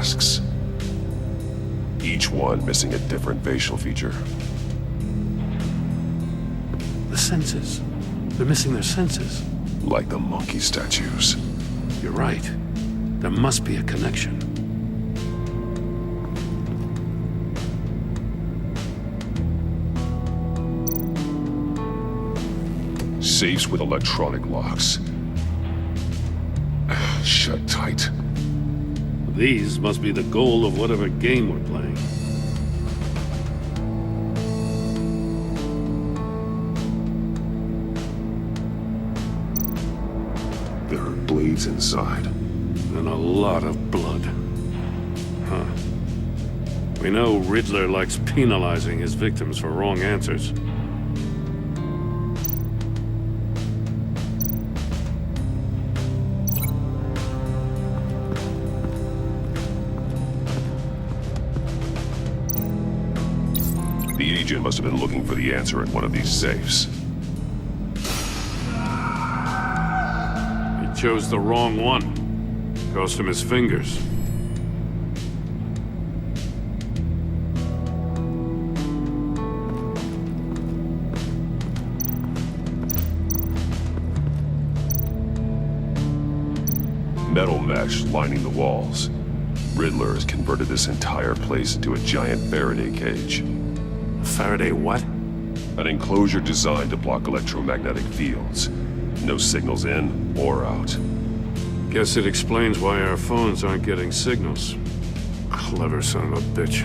masks. Each one missing a different facial feature. The senses. They're missing their senses. Like the monkey statues. You're right. There must be a connection. Safes with electronic locks. Shut tight. These must be the goal of whatever game we're playing. There are blades inside. And a lot of blood. Huh. We know Riddler likes penalizing his victims for wrong answers. The agent must have been looking for the answer in one of these safes. He chose the wrong one. Cost him his fingers. Metal mesh lining the walls. Riddler has converted this entire place into a giant Faraday cage. Faraday what? An enclosure designed to block electromagnetic fields. No signals in or out. Guess it explains why our phones aren't getting signals. Clever son of a bitch.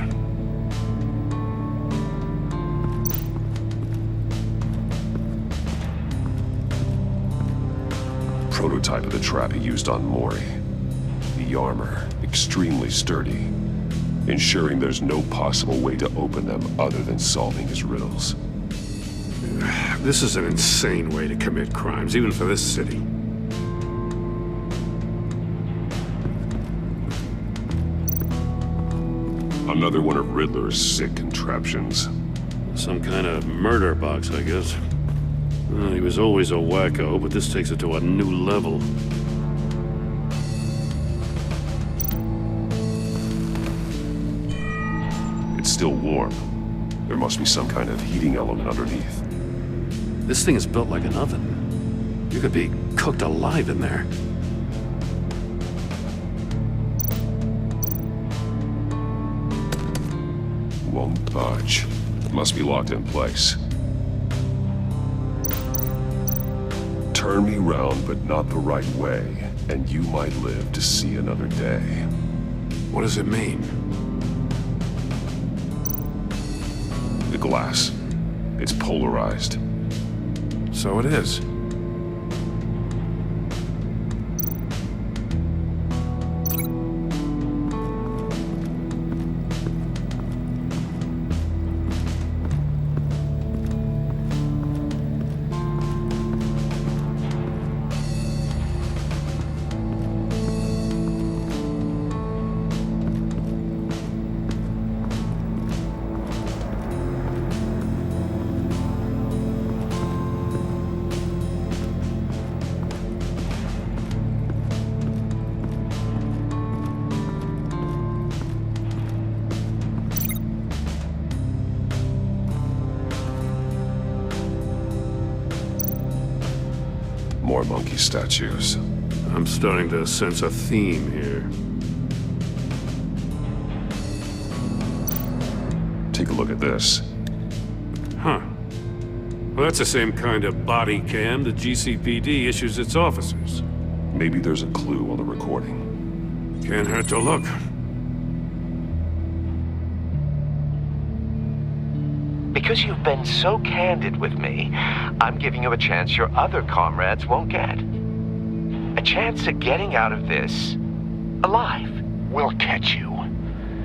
Prototype of the trap he used on Mori. The armor, extremely sturdy, ensuring there's no possible way to open them other than solving his riddles. This is an insane way to commit crimes, even for this city. Another one of Riddler's sick contraptions. Some kind of murder box, I guess. Well, he was always a wacko, but this takes it to a new level. It's still warm. There must be some kind of heating element underneath. This thing is built like an oven. You could be cooked alive in there. Won't budge. Must be locked in place. Turn me round, but not the right way, and you might live to see another day. What does it mean? The glass. It's polarized. So it is. More monkey statues. I'm starting to sense a theme here. Take a look at this. Huh. Well, that's the same kind of body cam the GCPD issues its officers. Maybe there's a clue on the recording. Can't hurt to look. Because you've been so candid with me, I'm giving you a chance your other comrades won't get. A chance at getting out of this alive. We'll catch you.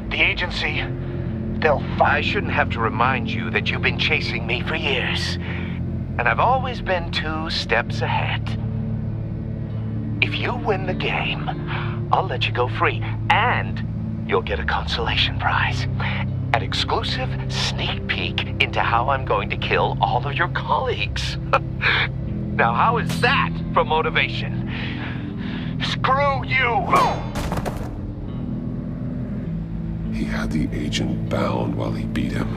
The agency, they'll find... I shouldn't have to remind you that you've been chasing me for years. And I've always been 2 steps ahead. If you win the game, I'll let you go free. And you'll get a consolation prize. An exclusive sneak peek into how I'm going to kill all of your colleagues. Now, how is that for motivation? Screw you! he had the agent bound while he beat him.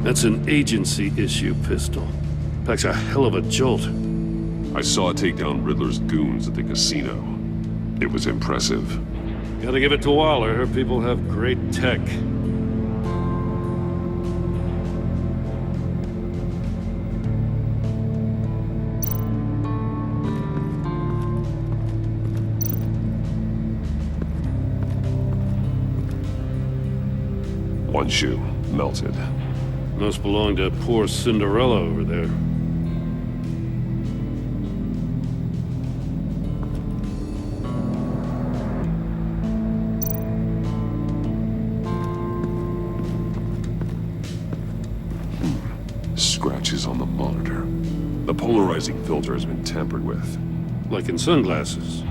That's an agency-issue pistol. Packs a hell of a jolt. I saw it take down Riddler's goons at the casino. It was impressive. Gotta give it to Waller. Her people have great tech. One shoe, melted. Must belong to poor Cinderella over there. Scratches on the monitor. The polarizing filter has been tampered with. Like in sunglasses.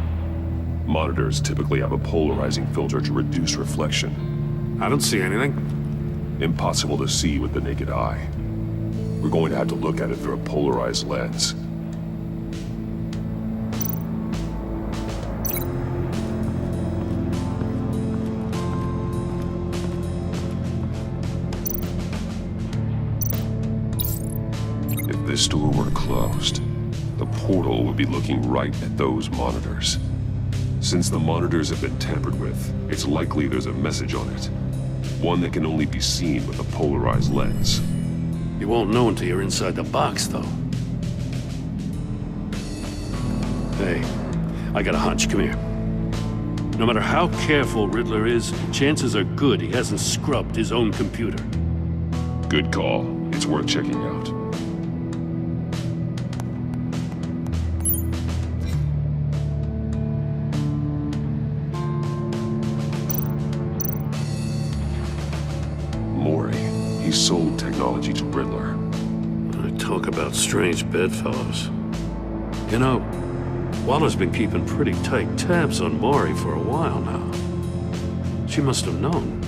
Monitors typically have a polarizing filter to reduce reflection. I don't see anything. Impossible to see with the naked eye. We're going to have to look at it through a polarized lens. If this door were closed, the portal would be looking right at those monitors. Since the monitors have been tampered with, it's likely there's a message on it. One that can only be seen with a polarized lens. You won't know until you're inside the box, though. Hey, I got a hunch. Come here. No matter how careful Riddler is, chances are good he hasn't scrubbed his own computer. Good call. It's worth checking out. He sold technology to Riddler. I talk about strange bedfellows. You know, Waller's been keeping pretty tight tabs on Maury for a while now. She must have known.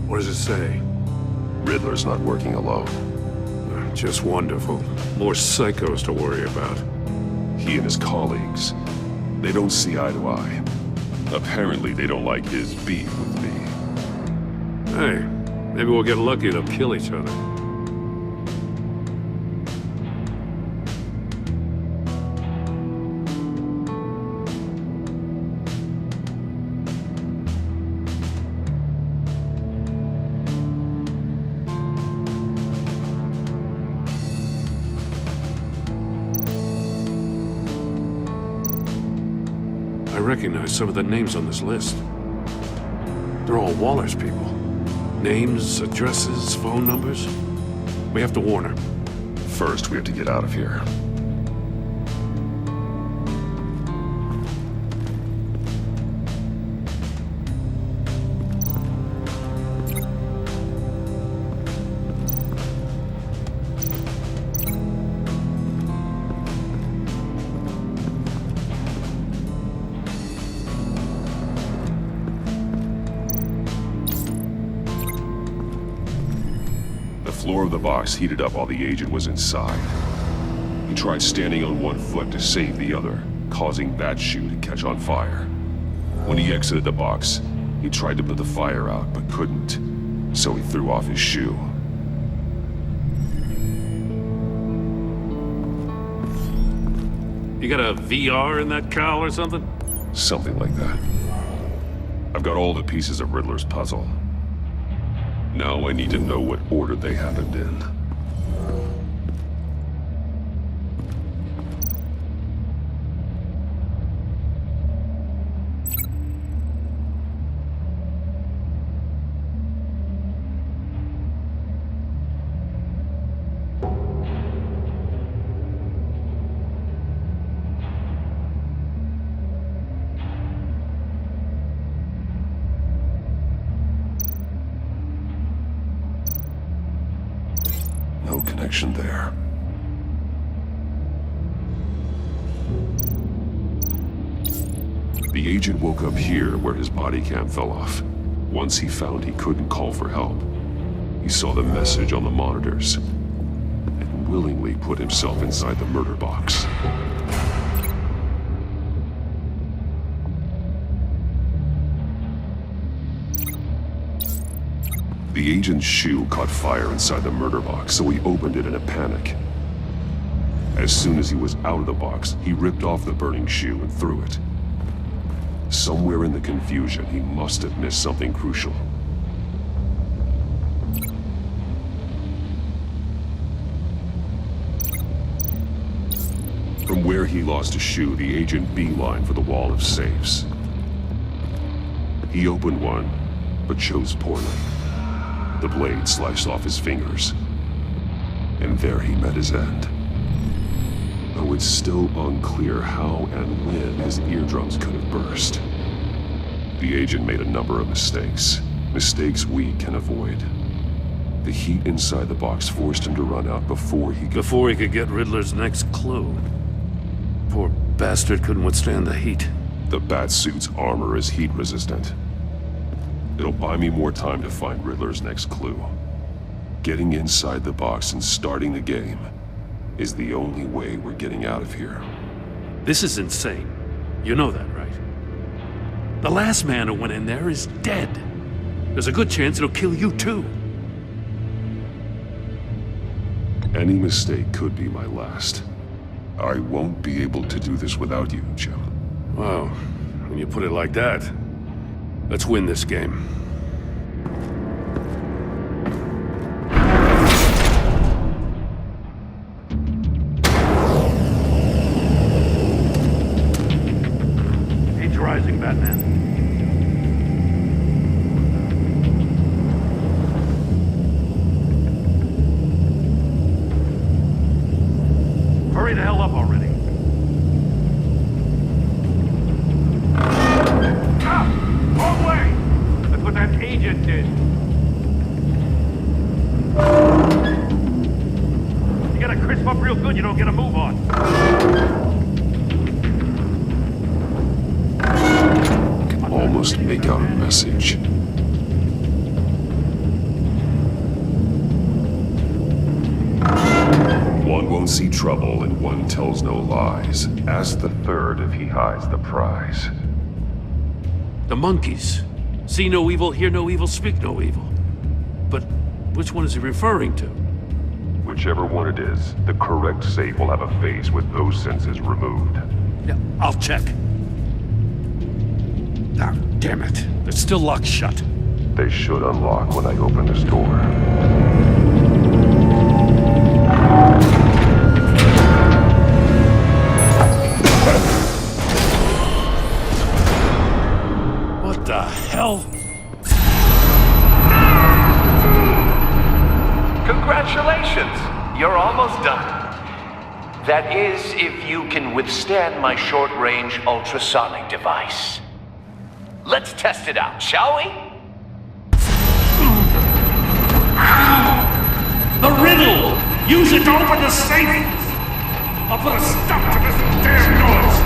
What does it say? Riddler's not working alone. Just wonderful. More psychos to worry about. He and his colleagues, they don't see eye to eye. Apparently, they don't like his beef with me. Hey, maybe we'll get lucky to kill each other. I recognize some of the names on this list. They're all Waller's people. Names, addresses, phone numbers. We have to warn her. First, we have to get out of here. The floor of the box heated up while the agent was inside. He tried standing on one foot to save the other, causing that shoe to catch on fire. When he exited the box, he tried to put the fire out, but couldn't, so he threw off his shoe. You got a VR in that cowl or something? Something like that. I've got all the pieces of Riddler's puzzle. Now I need to know what order they happened in. No connection there. The agent woke up here where his body cam fell off. Once he found he couldn't call for help, he saw the message on the monitors and willingly put himself inside the murder box. The agent's shoe caught fire inside the murder box, so he opened it in a panic. As soon as he was out of the box, he ripped off the burning shoe and threw it. Somewhere in the confusion, he must have missed something crucial. From where he lost a shoe, the agent beelined for the wall of safes. He opened one, but chose poorly. The blade sliced off his fingers, and there he met his end. Though it's still unclear how and when his eardrums could have burst. The agent made a number of mistakes we can avoid. The heat inside the box forced him to run out before he could get Riddler's next clue. Poor bastard couldn't withstand the heat. The Batsuit's armor is heat resistant. It'll buy me more time to find Riddler's next clue. Getting inside the box and starting the game is the only way we're getting out of here. This is insane. You know that, right? The last man who went in there is dead. There's a good chance it'll kill you too. Any mistake could be my last. I won't be able to do this without you, Jim. Well, when you put it like that, let's win this game. He's rising, Batman. Hurry the hell up already. Wrong way! That's what that agent did. You gotta crisp up real good, you don't get a move on. Can almost make out a message. One won't see trouble and one tells no lies. Ask the third if he hides the prize. The monkeys. See no evil, hear no evil, speak no evil. But which one is he referring to? Whichever one it is, the correct safe will have a face with those senses removed. Yeah, I'll check. Ah, damn it. They're still locked shut. They should unlock when I open this door. What the hell? Congratulations! You're almost done. That is, if you can withstand my short-range ultrasonic device. Let's test it out, shall we? The riddle! Use it to open the safe! I'll put a stop to this damn noise!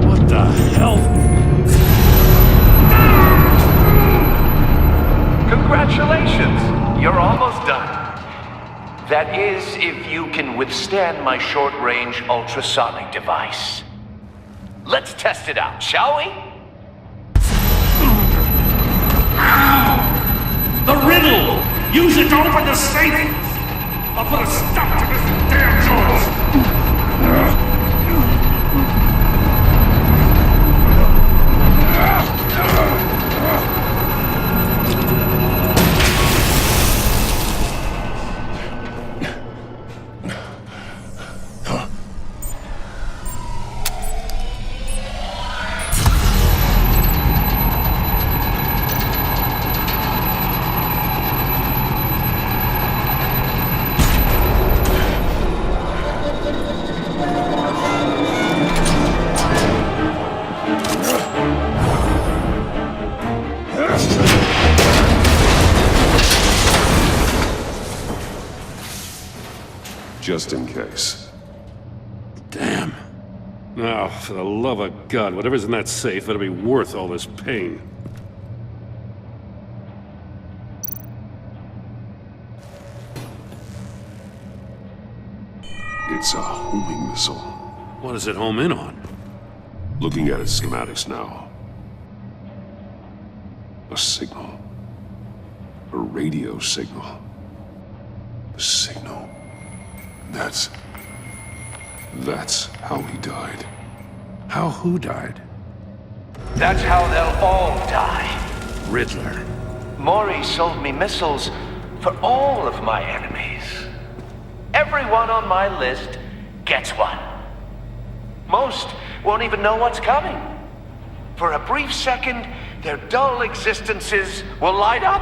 What the hell? Congratulations! You're almost done. That is, if you can withstand my short-range ultrasonic device. Let's test it out, shall we? Use it to open the safe! I'll put a stop to this damn noise! Just in case. Damn. Now, for the love of God, whatever's in that safe better be worth all this pain. It's a homing missile. What does it home in on? Looking at its schematics now. A signal. A radio signal. A signal. That's how he died. How who died? That's how they'll all die. Riddler. Maury sold me missiles for all of my enemies. Everyone on my list gets one. Most won't even know what's coming. For a brief second, their dull existences will light up.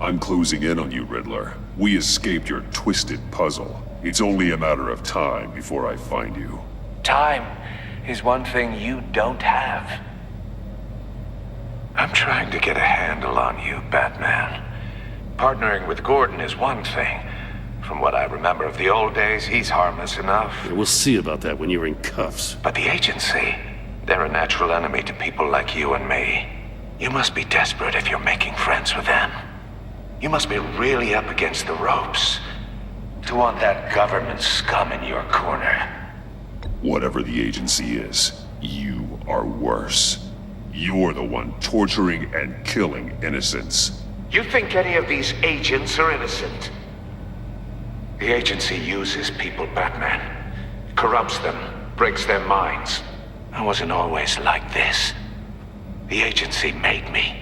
I'm closing in on you, Riddler. We escaped your twisted puzzle. It's only a matter of time before I find you. Time is one thing you don't have. I'm trying to get a handle on you, Batman. Partnering with Gordon is one thing. From what I remember of the old days, he's harmless enough. Yeah, we'll see about that when you're in cuffs. But the agency, they're a natural enemy to people like you and me. You must be desperate if you're making friends with them. You must be really up against the ropes to want that government scum in your corner. Whatever the agency is, you are worse. You're the one torturing and killing innocents. You think any of these agents are innocent? The agency uses people, Batman. Corrupts them, breaks their minds. I wasn't always like this. The agency made me.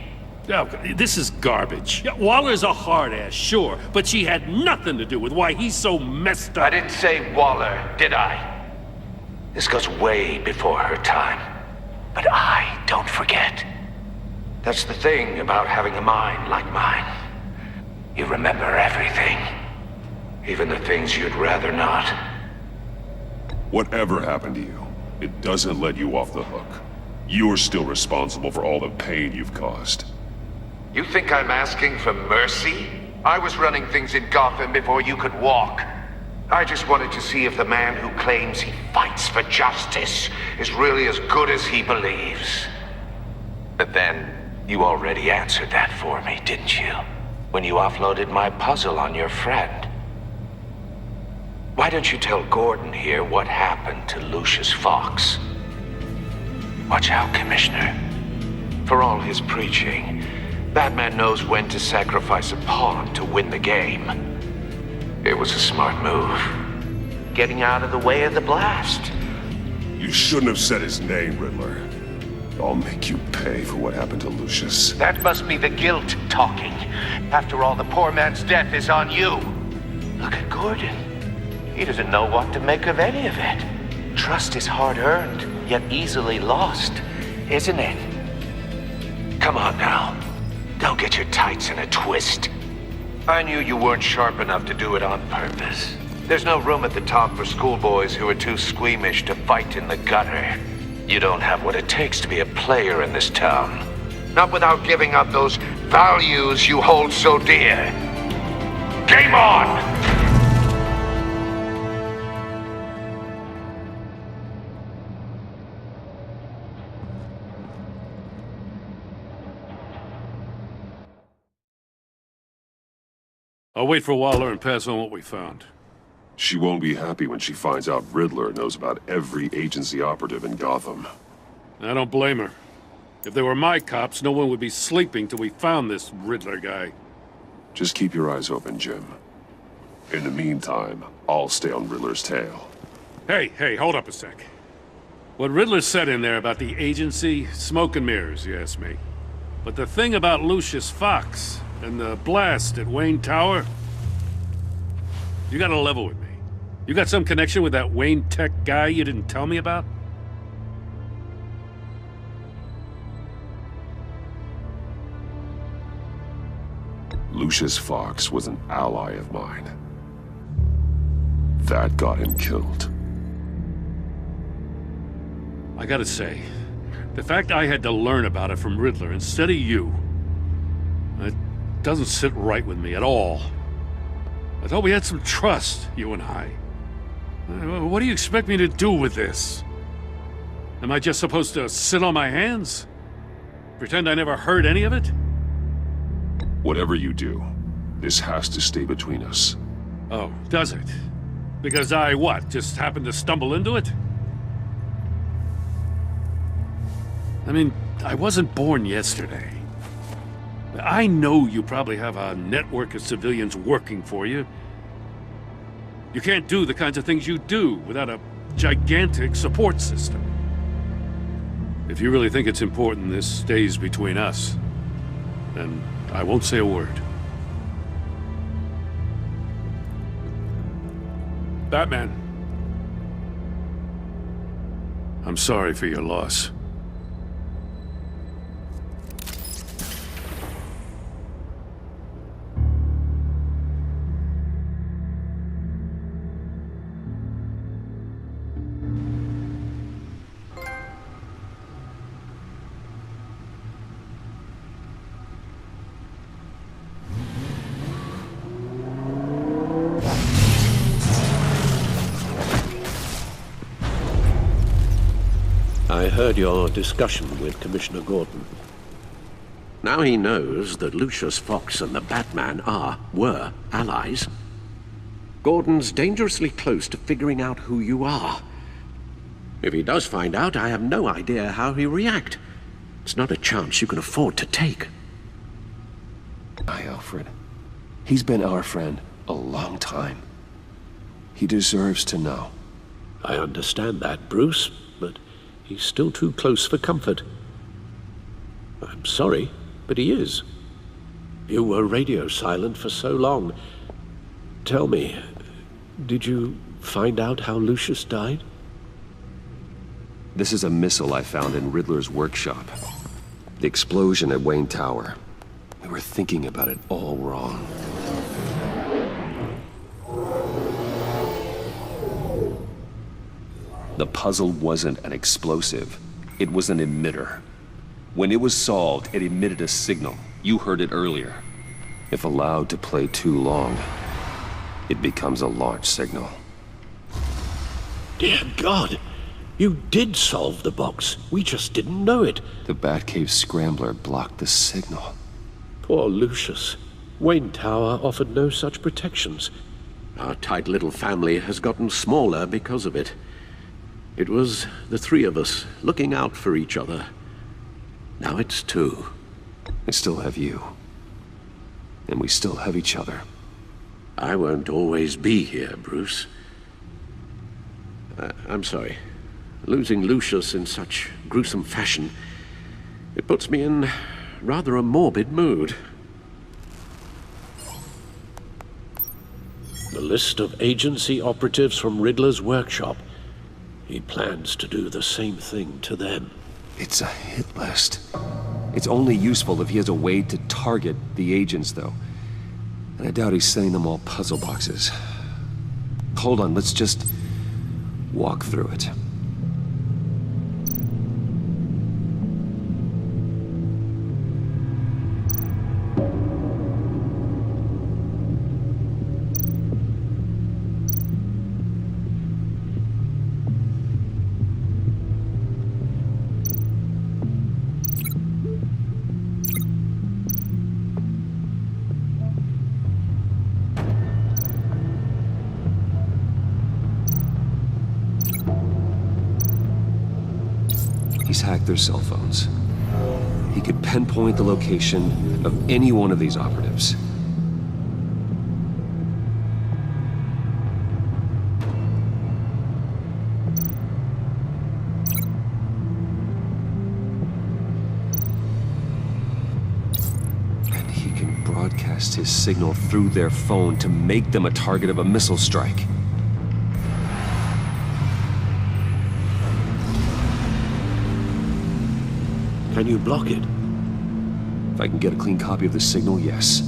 Oh, this is garbage. Yeah, Waller's a hard-ass, sure, but she had nothing to do with why he's so messed up. I didn't say Waller, did I? This goes way before her time. But I don't forget. That's the thing about having a mind like mine. You remember everything. Even the things you'd rather not. Whatever happened to you, it doesn't let you off the hook. You're still responsible for all the pain you've caused. You think I'm asking for mercy? I was running things in Gotham before you could walk. I just wanted to see if the man who claims he fights for justice is really as good as he believes. But then, you already answered that for me, didn't you? When you offloaded my puzzle on your friend. Why don't you tell Gordon here what happened to Lucius Fox? Watch out, Commissioner. For all his preaching, Batman knows when to sacrifice a pawn to win the game. It was a smart move. Getting out of the way of the blast. You shouldn't have said his name, Riddler. I'll make you pay for what happened to Lucius. That must be the guilt talking. After all, the poor man's death is on you. Look at Gordon. He doesn't know what to make of any of it. Trust is hard-earned, yet easily lost, isn't it? Come on now. Don't get your tights in a twist. I knew you weren't sharp enough to do it on purpose. There's no room at the top for schoolboys who are too squeamish to fight in the gutter. You don't have what it takes to be a player in this town. Not without giving up those values you hold so dear. Game on! I'll wait for Waller and pass on what we found. She won't be happy when she finds out Riddler knows about every agency operative in Gotham. I don't blame her. If they were my cops, no one would be sleeping till we found this Riddler guy. Just keep your eyes open, Jim. In the meantime, I'll stay on Riddler's tail. Hey, hold up a sec. What Riddler said in there about the agency, smoke and mirrors, you ask me. But the thing about Lucius Fox and the blast at Wayne Tower, you gotta level with me. You got some connection with that Wayne Tech guy you didn't tell me about? Lucius Fox was an ally of mine. That got him killed. I gotta say, the fact I had to learn about it from Riddler instead of you, it doesn't sit right with me at all. I thought we had some trust, you and I. What do you expect me to do with this? Am I just supposed to sit on my hands? Pretend I never heard any of it? Whatever you do, this has to stay between us. Oh, does it? Because I, what, just happened to stumble into it? I mean, I wasn't born yesterday. I know you probably have a network of civilians working for you. You can't do the kinds of things you do without a gigantic support system. If you really think it's important this stays between us, then I won't say a word. Batman. I'm sorry for your loss. I heard your discussion with Commissioner Gordon. Now he knows that Lucius Fox and the Batman were allies. Gordon's dangerously close to figuring out who you are. If he does find out, I have no idea how he'll react. It's not a chance you can afford to take. Hi, Alfred. He's been our friend a long time. He deserves to know. I understand that, Bruce, but he's still too close for comfort. I'm sorry, but he is. You were radio silent for so long. Tell me, did you find out how Lucius died? This is a missile I found in Riddler's workshop. The explosion at Wayne Tower. We were thinking about it all wrong. The puzzle wasn't an explosive. It was an emitter. When it was solved, it emitted a signal. You heard it earlier. If allowed to play too long, it becomes a launch signal. Dear God! You did solve the box. We just didn't know it. The Batcave scrambler blocked the signal. Poor Lucius. Wayne Tower offered no such protections. Our tight little family has gotten smaller because of it. It was the three of us looking out for each other. Now it's two. I still have you. And we still have each other. I won't always be here, Bruce. I'm sorry. Losing Lucius in such gruesome fashion, it puts me in rather a morbid mood. The list of agency operatives from Riddler's workshop. He plans to do the same thing to them. It's a hit list. It's only useful if he has a way to target the agents, though. And I doubt he's sending them all puzzle boxes. Hold on, let's just walk through it. He's hacked their cell phones. He could pinpoint the location of any one of these operatives. his signal through their phone to make them a target of a missile strike. Can you block it? If I can get a clean copy of the signal, yes.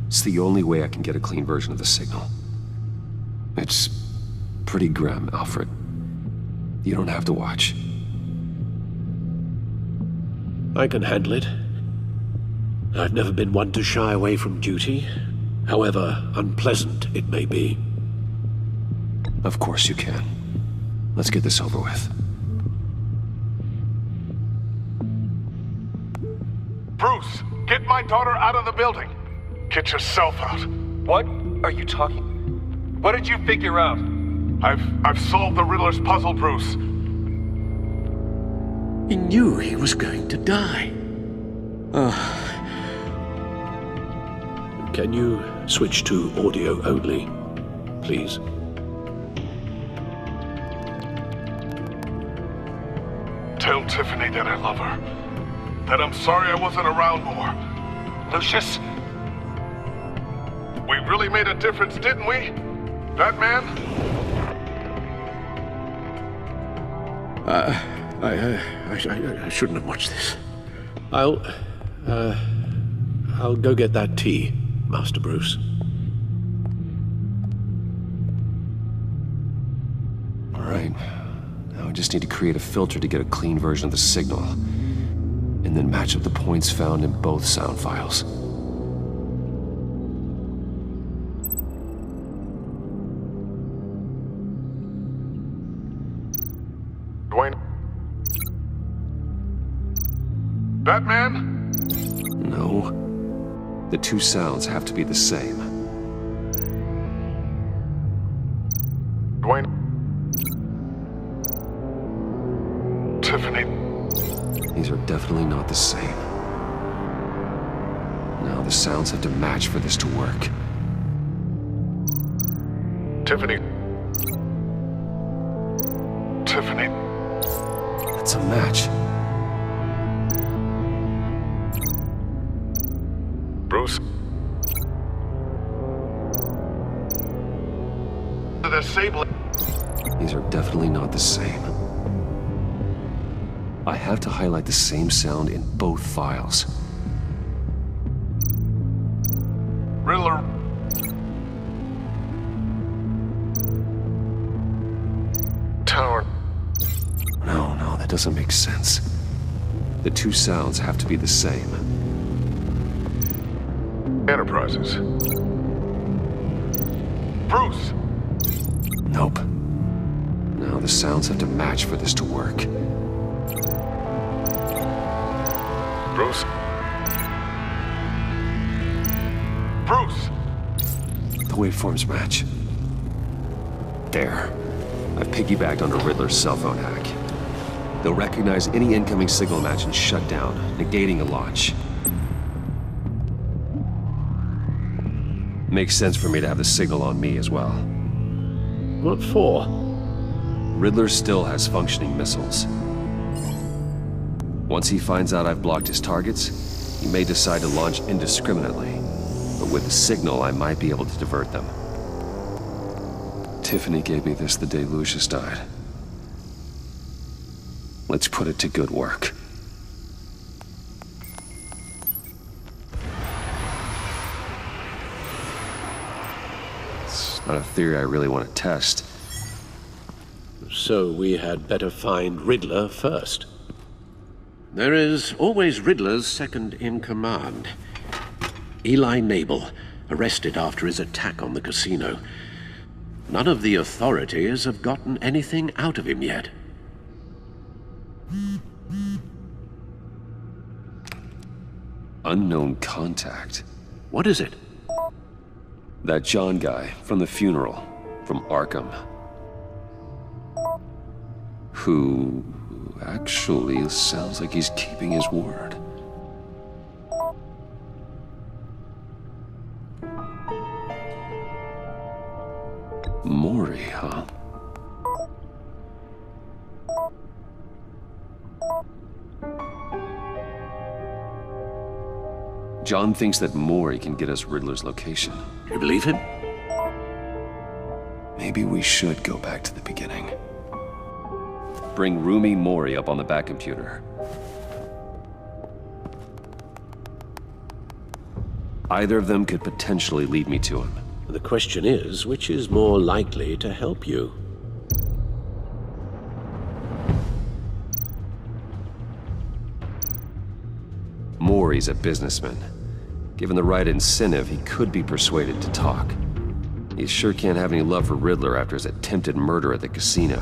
It's the only way I can get a clean version of the signal. It's pretty grim, Alfred. You don't have to watch. I can handle it. I've never been one to shy away from duty, however unpleasant it may be. Of course you can. Let's get this over with. Bruce, get my daughter out of the building. Get yourself out. What are you talking? What did you figure out? I've solved the Riddler's puzzle, Bruce. He knew he was going to die. Can you switch to audio only, please? Tell Tiffany that I love her. That I'm sorry I wasn't around more. Lucius? We really made a difference, didn't we? Batman? I shouldn't have watched this. I'll go get that tea, Master Bruce. All right. Now I just need to create a filter to get a clean version of the signal, and then match up the points found in both sound files. Dwayne? Batman? No. The two sounds have to be the same. Dwayne? Tiffany? These are definitely not the same. Now the sounds have to match for this to work. Tiffany? Tiffany? That's a match. Bruce? The sable. These are definitely not the same. I have to highlight the same sound in both files. Riddler. Tower. No, that doesn't make sense. The two sounds have to be the same. Enterprises. Bruce! Nope. Now the sounds have to match for this to work. Bruce? Bruce! The waveforms match. There. I've piggybacked onto Riddler's cell phone hack. They'll recognize any incoming signal match and shut down, negating a launch. Makes sense for me to have the signal on me as well. What for? Riddler still has functioning missiles. Once he finds out I've blocked his targets, he may decide to launch indiscriminately. But with the signal, I might be able to divert them. Tiffany gave me this the day Lucius died. Let's put it to good work. It's not a theory I really want to test. So we had better find Riddler first. There is always Riddler's second in command. Eli Nabel, arrested after his attack on the casino. None of the authorities have gotten anything out of him yet. Unknown contact. What is it? That John guy from the funeral, from Arkham. Who actually sounds like he's keeping his word. John thinks that Maury can get us Riddler's location. You believe him? Maybe we should go back to the beginning. Bring Rumi Maury up on the back computer. Either of them could potentially lead me to him. The question is, which is more likely to help you? Maury's a businessman. Given the right incentive, he could be persuaded to talk. He sure can't have any love for Riddler after his attempted murder at the casino.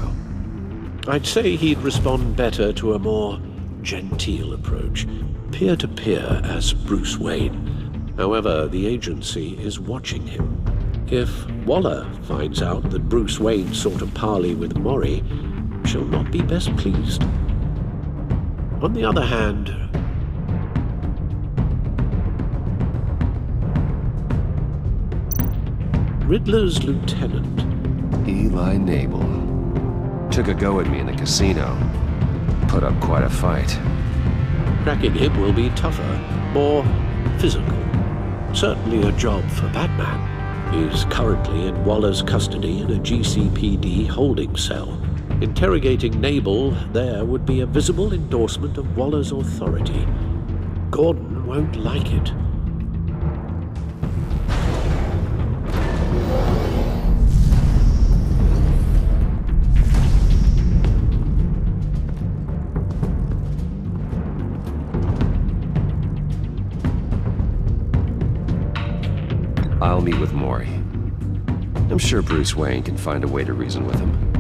I'd say he'd respond better to a more genteel approach, peer-to-peer as Bruce Wayne. However, the agency is watching him. If Waller finds out that Bruce Wayne sought a parley with Maury, she'll not be best pleased. On the other hand, Riddler's lieutenant, Eli Nabel, took a go at me in the casino. Put up quite a fight. cracking him will be tougher, more physical. Certainly a job for Batman. He's currently in Waller's custody in a GCPD holding cell. Interrogating Nabel there would be a visible endorsement of Waller's authority. Gordon won't like it. I'll meet with Maury. I'm sure Bruce Wayne can find a way to reason with him.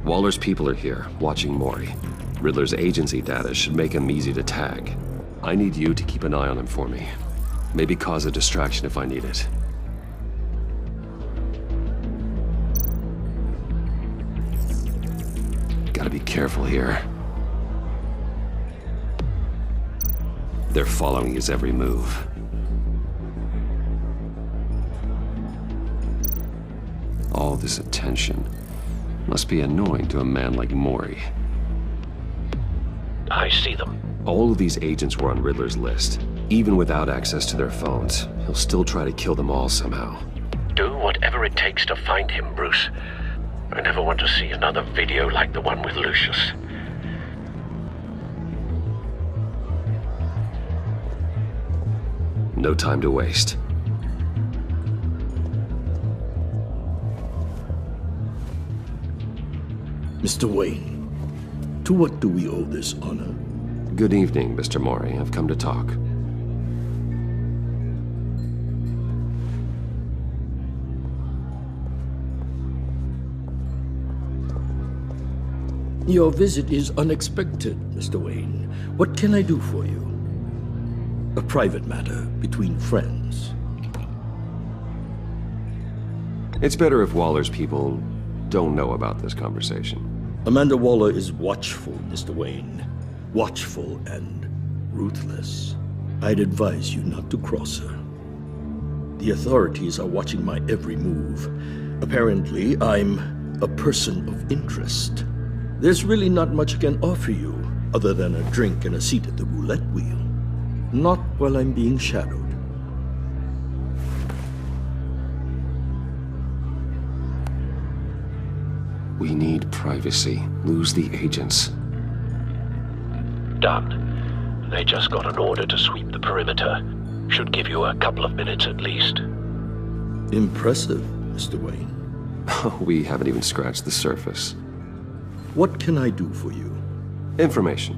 Waller's people are here, watching Maury. Riddler's agency data should make him easy to tag. I need you to keep an eye on him for me. Maybe cause a distraction if I need it. Gotta be careful here. They're following his every move. All this attention must be annoying to a man like Maury. I see them. All of these agents were on Riddler's list. Even without access to their phones, he'll still try to kill them all somehow. Do whatever it takes to find him, Bruce. I never want to see another video like the one with Lucius. No time to waste. Mr. Wayne, to what do we owe this honor? Good evening, Mr. Maury. I've come to talk. Your visit is unexpected, Mr. Wayne. What can I do for you? A private matter between friends. It's better if Waller's people don't know about this conversation. Amanda Waller is watchful, Mr. Wayne. Watchful and ruthless. I'd advise you not to cross her. The authorities are watching my every move. Apparently, I'm a person of interest. There's really not much I can offer you, other than a drink and a seat at the roulette wheel. Not while I'm being shadowed. We need privacy. Lose the agents. Done. They just got an order to sweep the perimeter. Should give you a couple of minutes at least. Impressive, Mr. Wayne. We haven't even scratched the surface. What can I do for you? Information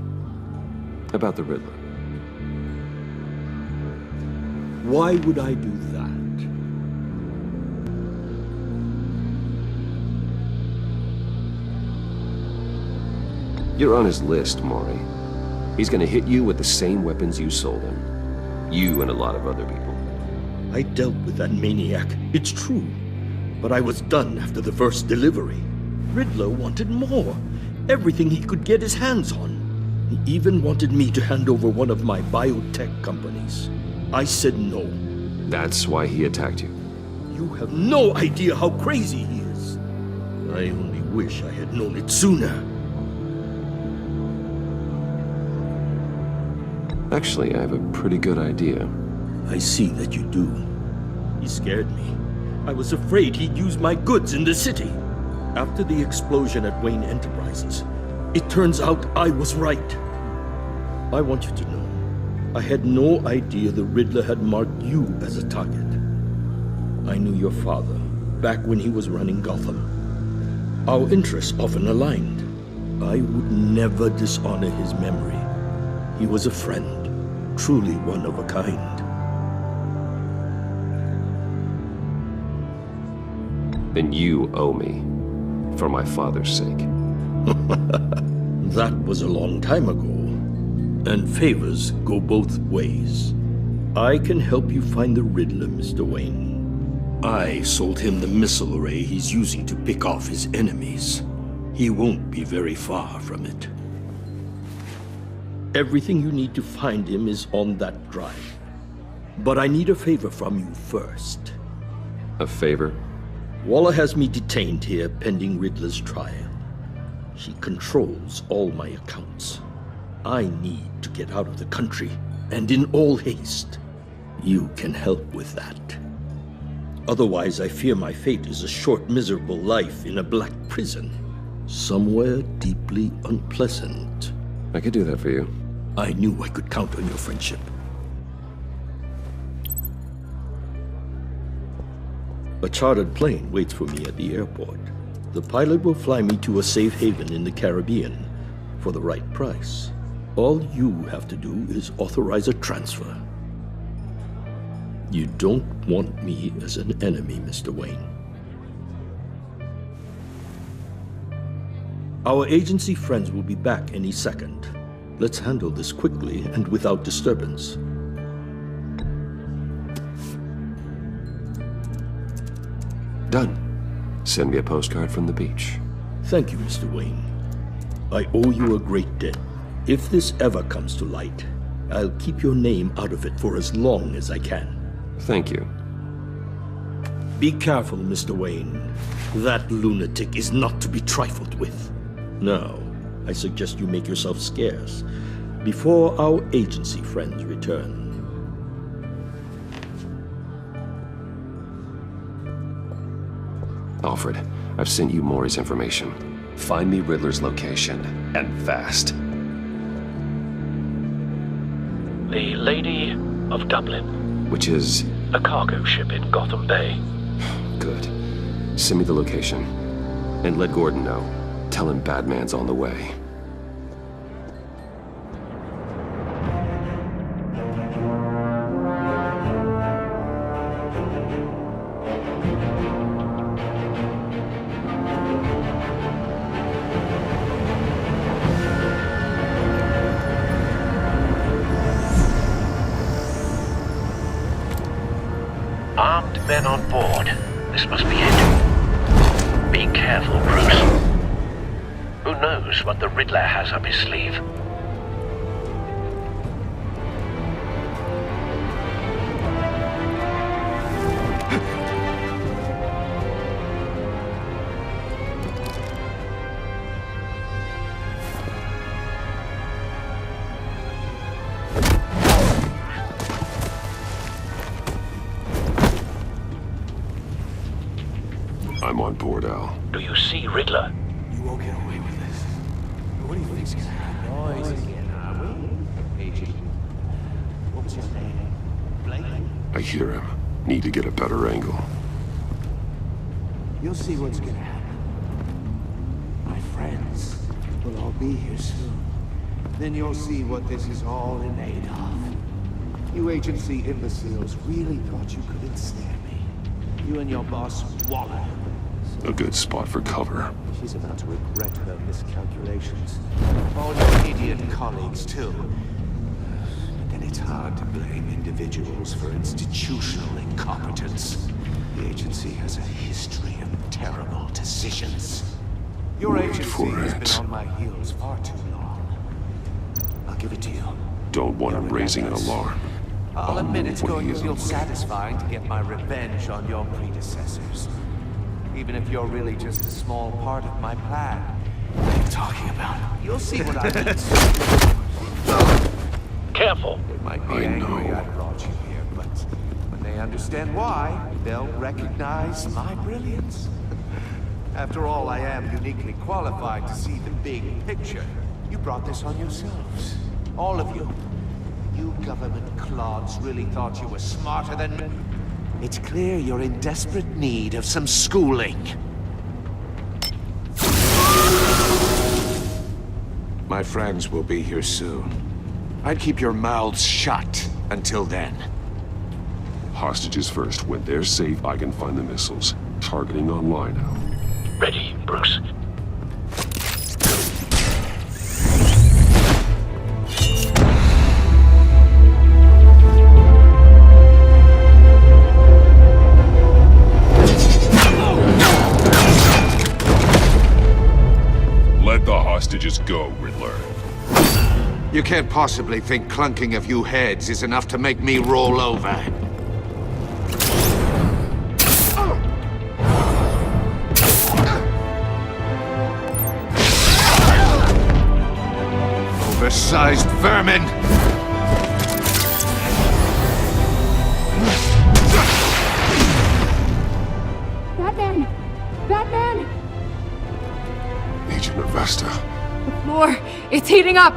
about the Riddler. Why would I do that? You're on his list, Maury. He's gonna hit you with the same weapons you sold him. You and a lot of other people. I dealt with that maniac, it's true. But I was done after the first delivery. Riddler wanted more. Everything he could get his hands on. He even wanted me to hand over one of my biotech companies. I said no. That's why he attacked you. You have no idea how crazy he is. I only wish I had known it sooner. Actually, I have a pretty good idea. I see that you do. He scared me. I was afraid he'd use my goods in the city. After the explosion at Wayne Enterprises, it turns out I was right. I want you to know, I had no idea the Riddler had marked you as a target. I knew your father, back when he was running Gotham. Our interests often aligned. I would never dishonor his memory. He was a friend, truly one of a kind. Then you owe me, for my father's sake. That was a long time ago, and favors go both ways. I can help you find the Riddler, Mr. Wayne. I sold him the missile array he's using to pick off his enemies. He won't be very far from it. Everything you need to find him is on that drive. But I need a favor from you first. A favor? Waller has me detained here pending Riddler's trial. She controls all my accounts. I need to get out of the country, and in all haste. You can help with that. Otherwise, I fear my fate is a short, miserable life in a black prison. Somewhere deeply unpleasant. I could do that for you. I knew I could count on your friendship. A chartered plane waits for me at the airport. The pilot will fly me to a safe haven in the Caribbean for the right price. All you have to do is authorize a transfer. You don't want me as an enemy, Mr. Wayne. Our agency friends will be back any second. Let's handle this quickly and without disturbance. Done. Send me a postcard from the beach. Thank you, Mr. Wayne. I owe you a great debt. If this ever comes to light, I'll keep your name out of it for as long as I can. Thank you. Be careful, Mr. Wayne. That lunatic is not to be trifled with. Now, I suggest you make yourself scarce before our agency friends return. Alfred, I've sent you Maury's information. Find me Riddler's location, and fast. The Lady of Dublin. Which is... A cargo ship in Gotham Bay. Good. Send me the location. And let Gordon know. Tell him Batman's on the way. Armed men on board. This must be it. Be careful, Bruce. Who knows what the Riddler has up his sleeve? I'm on board, Al. Do you see Riddler? You won't get away with this. What do you think's gonna happen? What was your name? Blake? I hear him. Need to get a better angle. You'll see what's gonna happen. My friends will all be here soon. Then you'll see what this is all in aid of. You agency imbeciles really thought you could ensnare me. You and your boss, Waller. A good spot for cover. She's about to regret her miscalculations. All your idiot colleagues, too. But then it's hard to blame individuals for institutional incompetence. The agency has a history of terrible decisions. Your agency has been on my heels far too long. I'll give it to you. Don't want him raising an alarm. I'll admit it's move when going he to is feel on the way. satisfying to get my revenge on your predecessors. Even if you're really just a small part of my plan. What are you talking about? You'll see what I mean soon. Careful. They might be I angry know. I brought you here, but when they understand why, they'll recognize my brilliance. After all, I am uniquely qualified to see the big picture. You brought this on yourselves. All of you. You government clods really thought you were smarter than me. It's clear you're in desperate need of some schooling. My friends will be here soon. I'd keep your mouths shut until then. Hostages first. When they're safe, I can find the missiles. Targeting online now. Ready, Bruce. Let the hostages go, Riddler. You can't possibly think clunking a few heads is enough to make me roll over. Oversized vermin! Batman! Batman! Agent Avesta. The floor, it's heating up!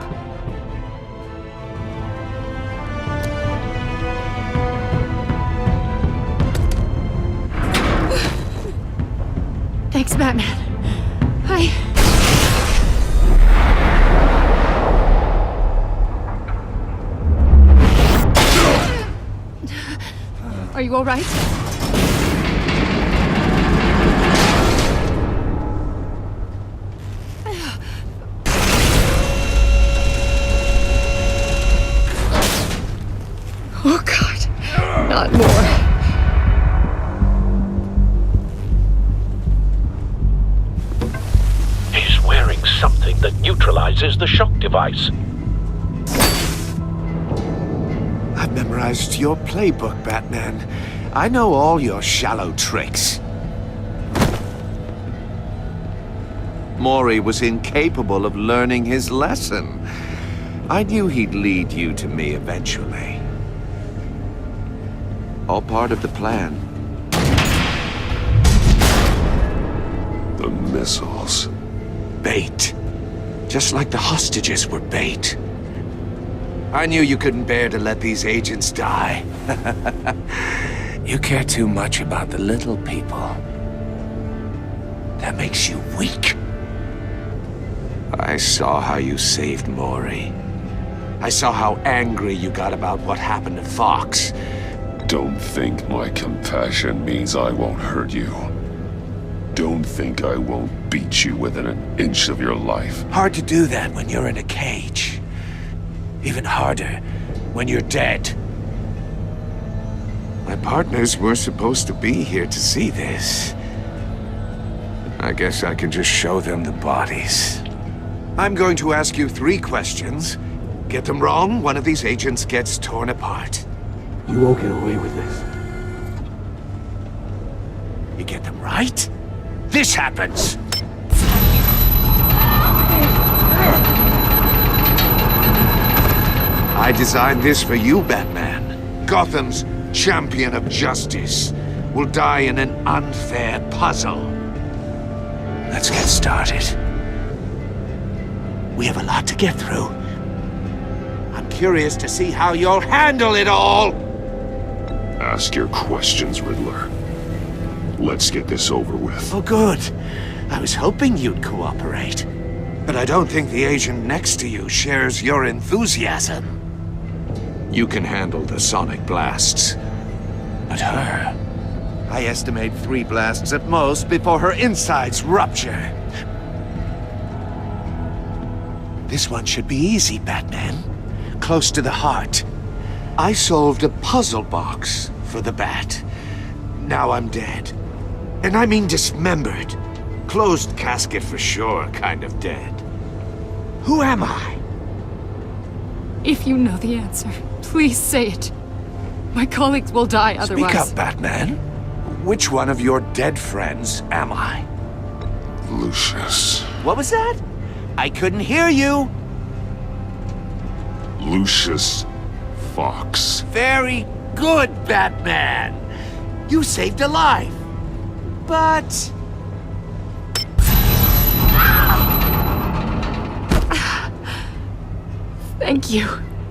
Thanks, Batman. Are you all right? Oh, God. Not more. He's wearing something that neutralizes the shock device. I've memorized your playbook, Batman. I know all your shallow tricks. Mori was incapable of learning his lesson. I knew he'd lead you to me eventually. All part of the plan. The missiles. Bait. Just like the hostages were bait. I knew you couldn't bear to let these agents die. You care too much about the little people. That makes you weak. I saw how you saved Mori. I saw how angry you got about what happened to Fox. Don't think my compassion means I won't hurt you. Don't think I won't beat you within an inch of your life. Hard to do that when you're in a cage. Even harder when you're dead. My partners were supposed to be here to see this. I guess I can just show them the bodies. I'm going to ask you 3 questions. Get them wrong, one of these agents gets torn apart. You won't get away with this. You get them right, this happens! I designed this for you, Batman. Gotham's champion of justice will die in an unfair puzzle. Let's get started. We have a lot to get through. I'm curious to see how you'll handle it all! Ask your questions, Riddler. Let's get this over with. Oh, good. I was hoping you'd cooperate. But I don't think the agent next to you shares your enthusiasm. You can handle the sonic blasts. But her... I estimate 3 blasts at most before her insides rupture. This one should be easy, Batman. Close to the heart. I solved a puzzle box for the Bat. Now I'm dead. And I mean dismembered. Closed casket for sure, kind of dead. Who am I? If you know the answer, please say it. My colleagues will die otherwise. Speak up, Batman. Which one of your dead friends am I? Lucius. What was that? I couldn't hear you. Lucius Fox. Very good, Batman. You saved a life. But... Thank you.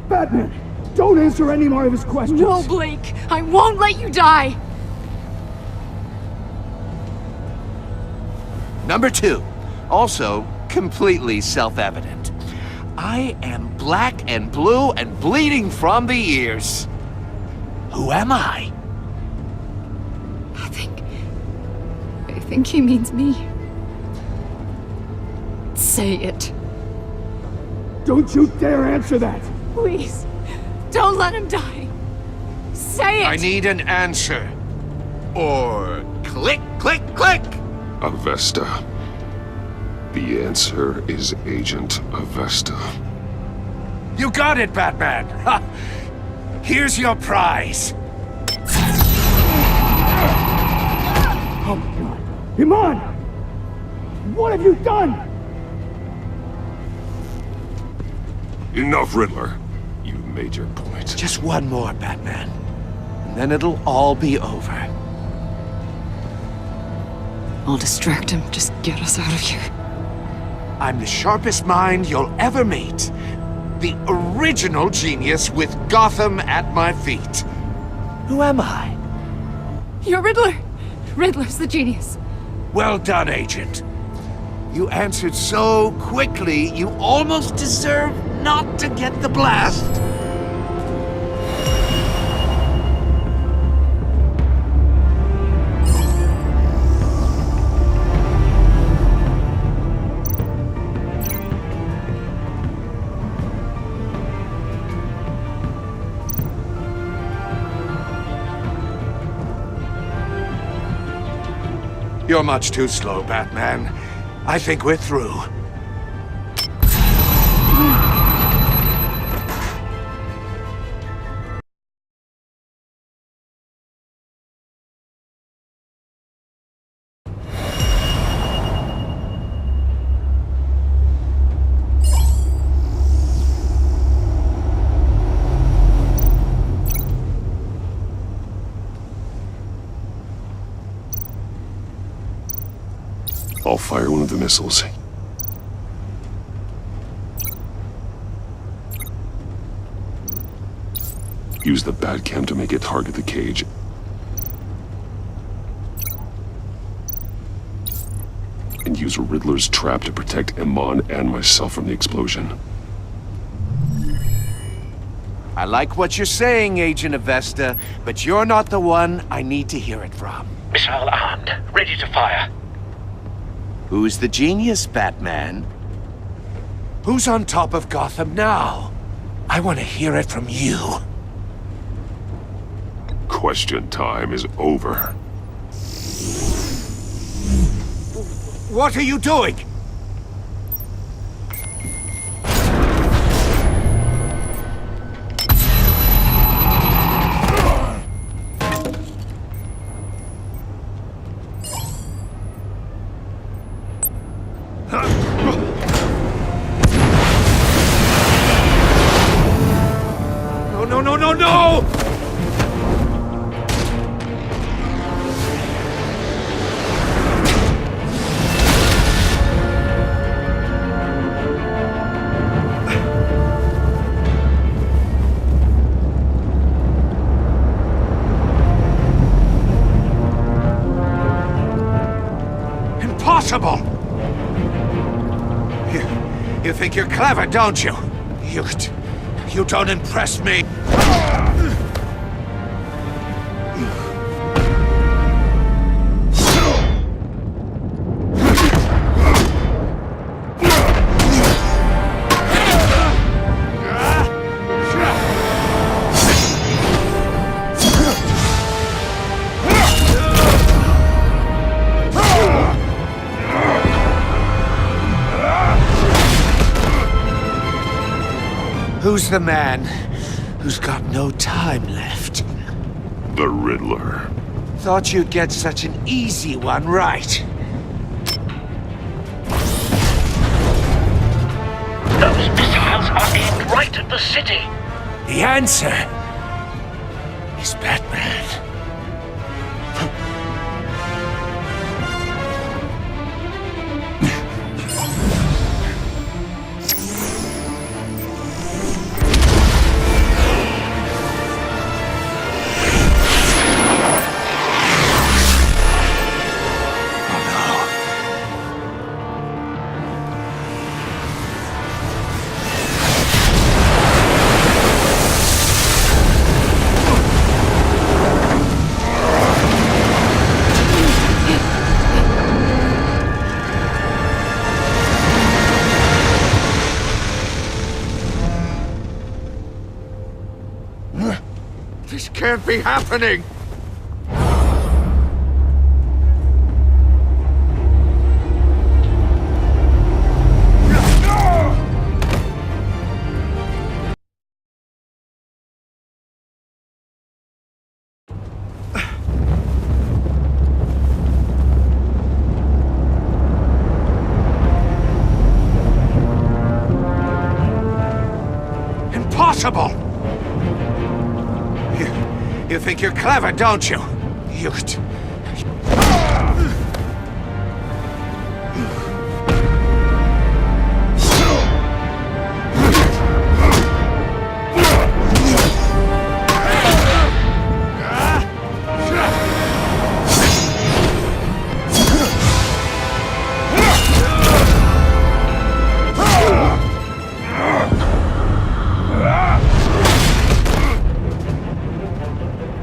Batman, don't answer any more of his questions. No, Blake. I won't let you die. Number 2. Also, completely self-evident. I am black and blue and bleeding from the ears. Who am I? I think he means me. Say it. Don't you dare answer that! Please, don't let him die. Say it! I need an answer. Or click, click, click! Avesta. The answer is Agent Avesta. You got it, Batman! Ha! Here's your prize. Oh my God! Iman! What have you done? Enough, Riddler. You've made your point. Just one more, Batman. And then it'll all be over. I'll distract him. Just get us out of here. I'm the sharpest mind you'll ever meet. The original genius with Gotham at my feet. Who am I? You're Riddler. Riddler's the genius. Well done, Agent. You answered so quickly, you almost deserve not to get the blast. You're much too slow, Batman. I think we're through. I'll fire one of the missiles. Use the Batcam to make it target the cage. And use a Riddler's trap to protect Iman and myself from the explosion. I like what you're saying, Agent Avesta, but you're not the one I need to hear it from. Missile armed, ready to fire. Who's the genius, Batman? Who's on top of Gotham now? I want to hear it from you. Question time is over. What are you doing? No! Impossible! You think you're clever, don't you? You don't impress me. Who's the man who's got no time left? The Riddler. Thought you'd get such an easy one right. Those missiles are aimed right at the city. The answer is Batman. This can't be happening! Impossible! You think you're clever, don't you? You...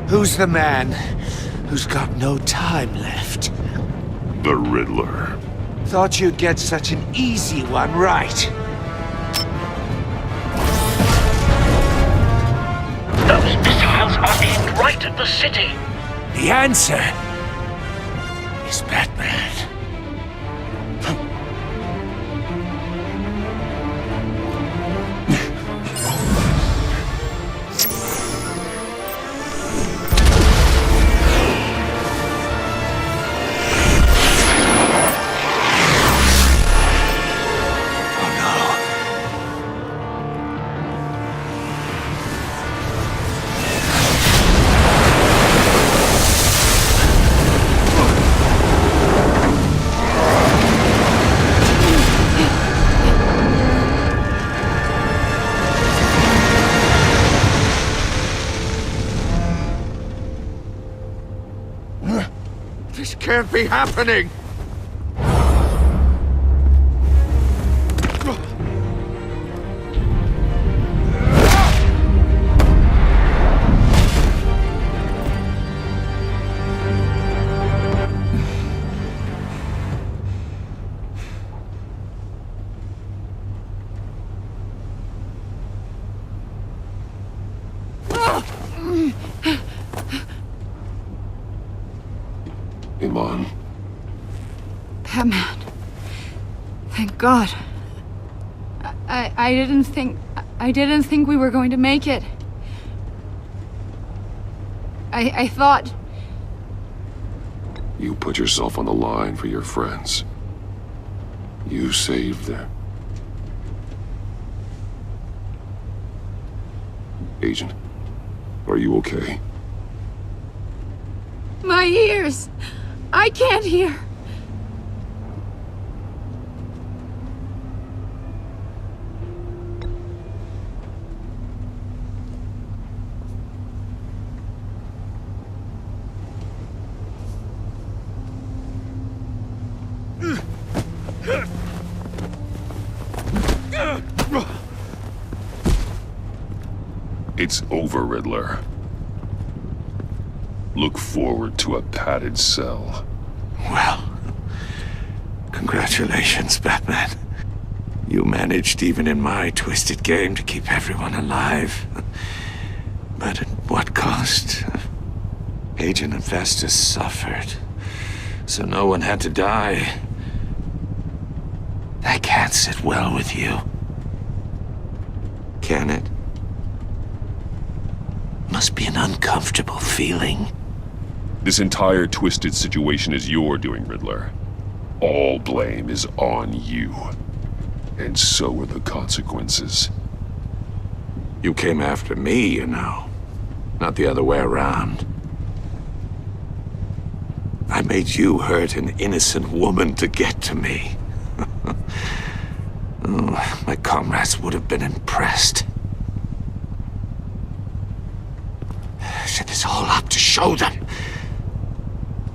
Who's the man who's got no time left? The Riddler. Thought you'd get such an easy one right. Those missiles are aimed right at the city. The answer is Batman. This can't be happening! Iman. Batman. Thank God. I didn't think we were going to make it. I thought... You put yourself on the line for your friends. You saved them. Agent, are you okay? My ears! I can't hear! It's over, Riddler. Look forward to a padded cell. Well, congratulations, Batman. You managed, even in my twisted game, to keep everyone alive. But at what cost? Agent Infestus suffered, so no one had to die. That can't sit well with you. Can it? must be an uncomfortable feeling. This entire twisted situation is your doing, Riddler. All blame is on you. And so are the consequences. You came after me, you know. Not the other way around. I made you hurt an innocent woman to get to me. Oh, my comrades would have been impressed. I set this all up to show them.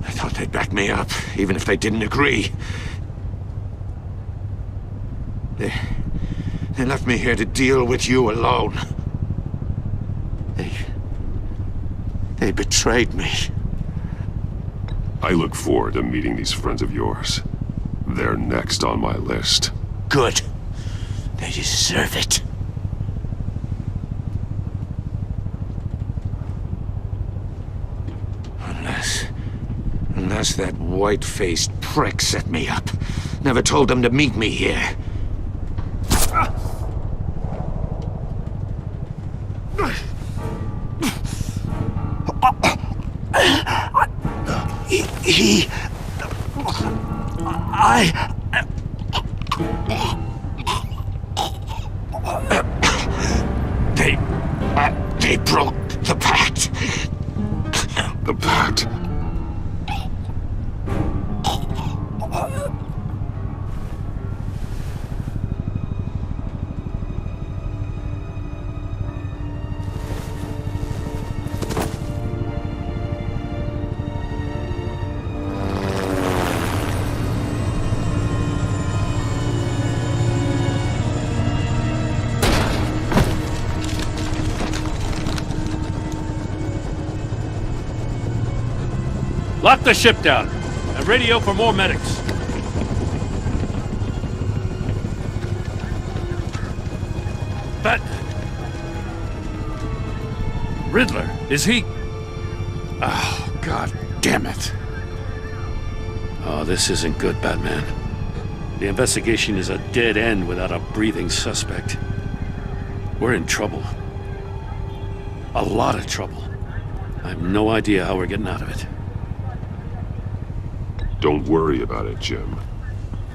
I thought they'd back me up, even if they didn't agree. They left me here to deal with you alone. They betrayed me. I look forward to meeting these friends of yours. They're next on my list. Good. They deserve it. Unless that white-faced prick set me up. Never told them to meet me here. They broke the pact. The pact? Lock the ship down and radio for more medics. But Riddler, is he? Oh, God damn it. Oh, this isn't good, Batman. The investigation is a dead end without a breathing suspect. We're in trouble. A lot of trouble. I have no idea how we're getting out of it. Don't worry about it, Jim.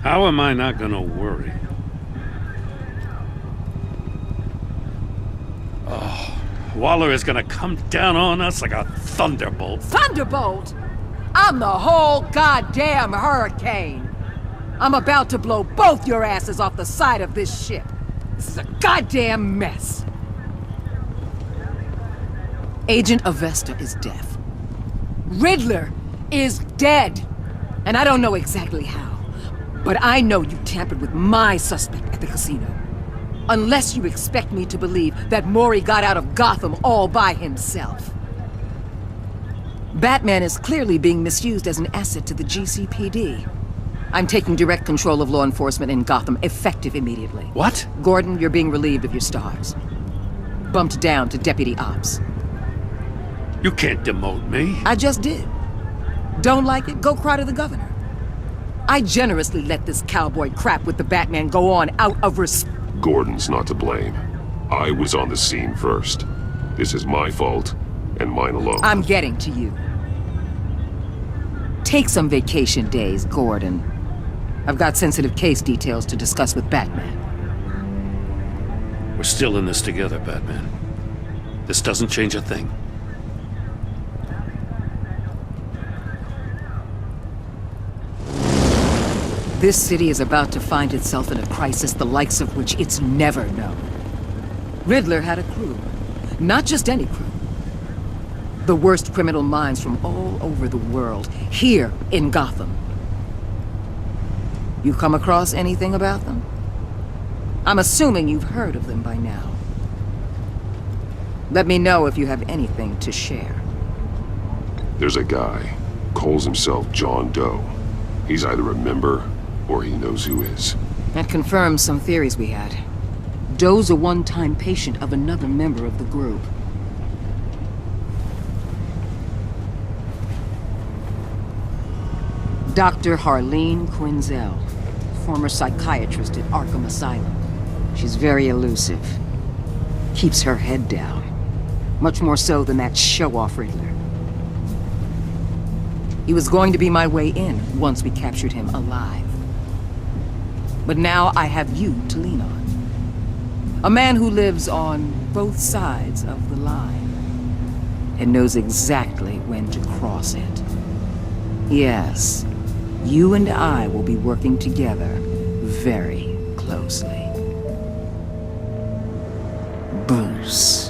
How am I not gonna worry? Oh, Waller is gonna come down on us like a thunderbolt. Thunderbolt? I'm the whole goddamn hurricane. I'm about to blow both your asses off the side of this ship. This is a goddamn mess. Agent Avesta is deaf. Riddler is dead. And I don't know exactly how, but I know you tampered with my suspect at the casino. Unless you expect me to believe that Mori got out of Gotham all by himself. Batman is clearly being misused as an asset to the GCPD. I'm taking direct control of law enforcement in Gotham, effective immediately. What? Gordon, you're being relieved of your stars. Bumped down to Deputy Ops. You can't demote me. I just did. Don't like it? Go cry to the governor. I generously let this cowboy crap with the Batman go on out of respect. Gordon's not to blame. I was on the scene first. This is my fault, and mine alone. I'm getting to you. Take some vacation days, Gordon. I've got sensitive case details to discuss with Batman. We're still in this together, Batman. This doesn't change a thing. This city is about to find itself in a crisis the likes of which it's never known. Riddler had a crew. Not just any crew. The worst criminal minds from all over the world, here in Gotham. You come across anything about them? I'm assuming you've heard of them by now. Let me know if you have anything to share. There's a guy, calls himself John Doe. He's either a member or he knows who is. That confirms some theories we had. Doe's a one-time patient of another member of the group. Dr. Harleen Quinzel, former psychiatrist at Arkham Asylum. She's very elusive. Keeps her head down. Much more so than that show-off Riddler. He was going to be my way in once we captured him alive. But now I have you to lean on. A man who lives on both sides of the line and knows exactly when to cross it. Yes, you and I will be working together very closely. Bruce.